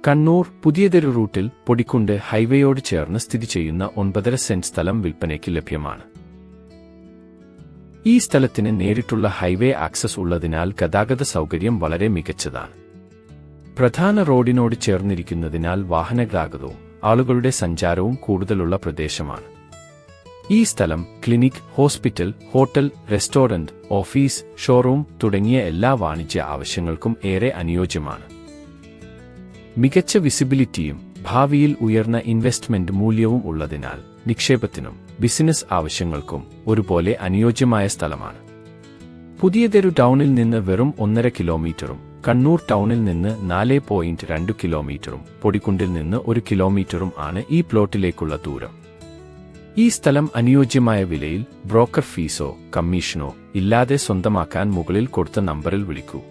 കണ്ണൂർ പുതിയതെരു റൂട്ടിൽ പൊടിക്കുണ്ട് ഹൈവേയോട് ചേർന്ന് സ്ഥിതി ചെയ്യുന്ന 9.5 സെന്റ് സ്ഥലം വിൽപ്പനയ്ക്ക് ലഭ്യമാണ്. ഈ സ്ഥലത്തിന് നേരിട്ടുള്ള ഹൈവേ ആക്സസ് ഉള്ളതിനാൽ ഗതാഗത സൗകര്യം വളരെ മികച്ചതാണ്. പ്രധാന റോഡിനോട് ചേർന്നിരിക്കുന്നതിനാൽ വാഹനഗതാഗതവും ആളുകളുടെ സഞ്ചാരവും കൂടുതലുള്ള പ്രദേശമാണ്. ഈ സ്ഥലം clinic, hospital, hotel, restaurant, office, showroom തുടങ്ങിയ എല്ലാ വാണിജ്യ ആവശ്യങ്ങൾക്കും ഏറെ അനുയോജ്യമാണ്. മികച്ച വിസിബിലിറ്റിയും ഭാവിയിൽ ഉയർന്ന ഇൻവെസ്റ്റ്മെന്റ് മൂല്യവും ഉള്ളതിനാൽ നിക്ഷേപത്തിനും ബിസിനസ് ആവശ്യങ്ങൾക്കും ഒരുപോലെ അനുയോജ്യമായ സ്ഥലമാണ്. പുതിയതെരു ടൗണിൽ നിന്ന് വെറും 1.5 കിലോമീറ്ററും കണ്ണൂർ ടൗണിൽ നിന്ന് 4.2 കിലോമീറ്ററും പൊടിക്കുണ്ടിൽ നിന്ന് 1 കിലോമീറ്ററും ആണ് ഈ പ്ലോട്ടിലേക്കുള്ള ദൂരം. ഈ സ്ഥലം അനുയോജ്യമായ വിലയിൽ ബ്രോക്കർ ഫീസോ കമ്മീഷനോ ഇല്ലാതെ സ്വന്തമാക്കാൻ മുകളിൽ കൊടുത്ത നമ്പറിൽ വിളിക്കൂ.